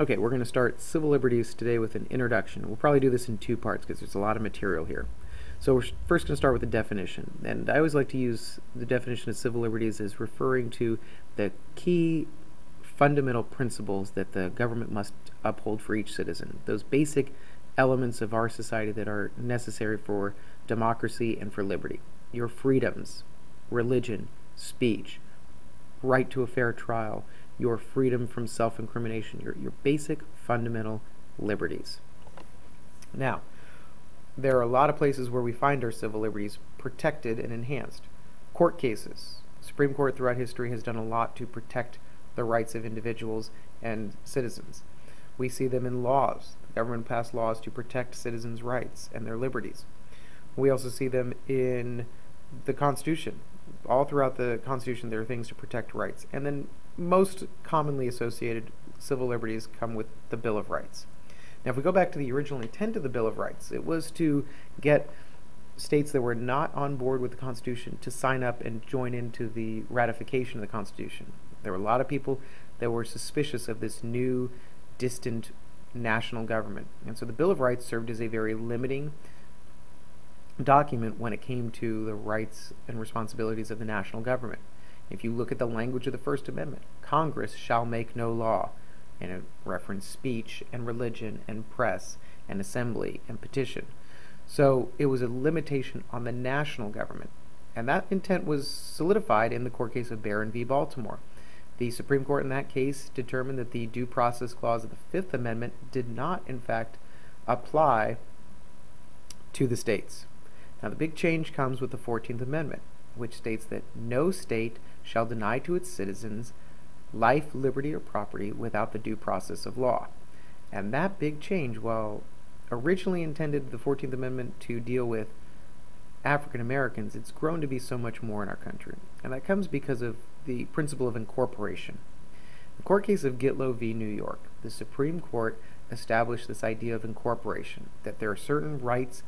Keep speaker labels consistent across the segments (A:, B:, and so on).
A: Okay, we're going to start civil liberties today with an introduction. We'll probably do this in two parts because there's a lot of material here. So we're first going to start with the definition. And I always like to use the definition of civil liberties as referring to the key fundamental principles that the government must uphold for each citizen. Those basic elements of our society that are necessary for democracy and for liberty. Your freedoms, religion, speech, right to a fair trial, your freedom from self-incrimination, your basic fundamental liberties. Now, there are a lot of places where we find our civil liberties protected and enhanced. Court cases. The Supreme Court throughout history has done a lot to protect the rights of individuals and citizens. We see them in laws. The government passed laws to protect citizens' rights and their liberties. We also see them in the Constitution. All throughout the Constitution there are things to protect rights. And then most commonly associated civil liberties come with the Bill of Rights. Now if we go back to the original intent of the Bill of Rights, it was to get states that were not on board with the Constitution to sign up and join into the ratification of the Constitution. There were a lot of people that were suspicious of this new, distant national government. And so the Bill of Rights served as a very limiting document when it came to the rights and responsibilities of the national government. If you look at the language of the First Amendment, Congress shall make no law, and it referenced speech and religion and press and assembly and petition. So it was a limitation on the national government, and that intent was solidified in the court case of Barron v. Baltimore. The Supreme Court in that case determined that the Due Process Clause of the Fifth Amendment did not, in fact, apply to the states. Now, the big change comes with the 14th Amendment, which states that no state shall deny to its citizens life, liberty, or property without the due process of law. And that big change, while originally intended the 14th Amendment to deal with African Americans, it's grown to be so much more in our country. And that comes because of the principle of incorporation. In the court case of Gitlow v. New York, the Supreme Court established this idea of incorporation, that there are certain rights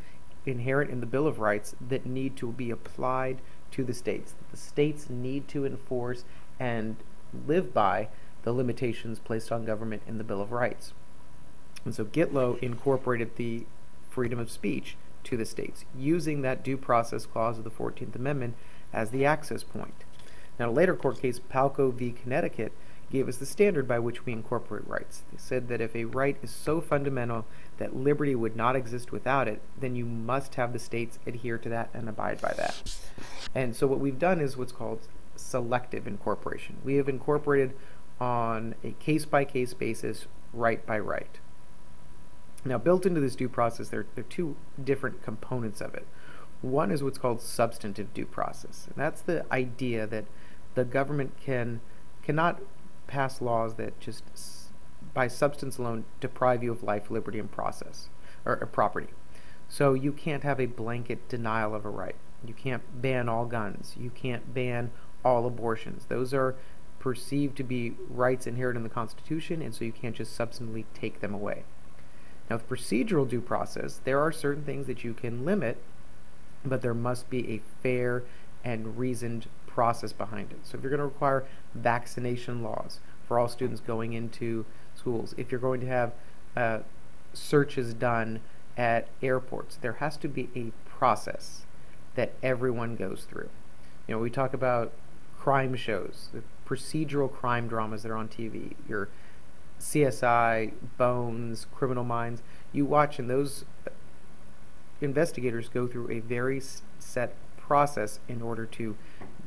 A: inherent in the Bill of Rights that need to be applied to the states. The states need to enforce and live by the limitations placed on government in the Bill of Rights. And so Gitlow incorporated the freedom of speech to the states, using that due process clause of the 14th Amendment as the access point. Now, a later court case, Palco v. Connecticut, gave us the standard by which we incorporate rights. They said that if a right is so fundamental that liberty would not exist without it, then you must have the states adhere to that and abide by that. And so what we've done is what's called selective incorporation. We have incorporated on a case-by-case basis, right by right. Now, built into this due process, there are two different components of it. One is what's called substantive due process, and that's the idea that the government cannot pass laws that just by substance alone deprive you of life, liberty, and property. So you can't have a blanket denial of a right. You can't ban all guns. You can't ban all abortions. Those are perceived to be rights inherent in the Constitution, and so you can't just substantively take them away. Now, with procedural due process, there are certain things that you can limit, but there must be a fair and reasoned process behind it. So if you're going to require vaccination laws for all students going into schools, if you're going to have searches done at airports, there has to be a process that everyone goes through. You know, we talk about crime shows, the procedural crime dramas that are on TV, your CSI, Bones, Criminal Minds. You watch, and those investigators go through a very set process in order to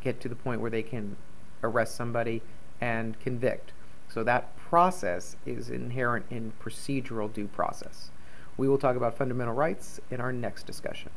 A: get to the point where they can arrest somebody and convict. So that process is inherent in procedural due process. We will talk about fundamental rights in our next discussion.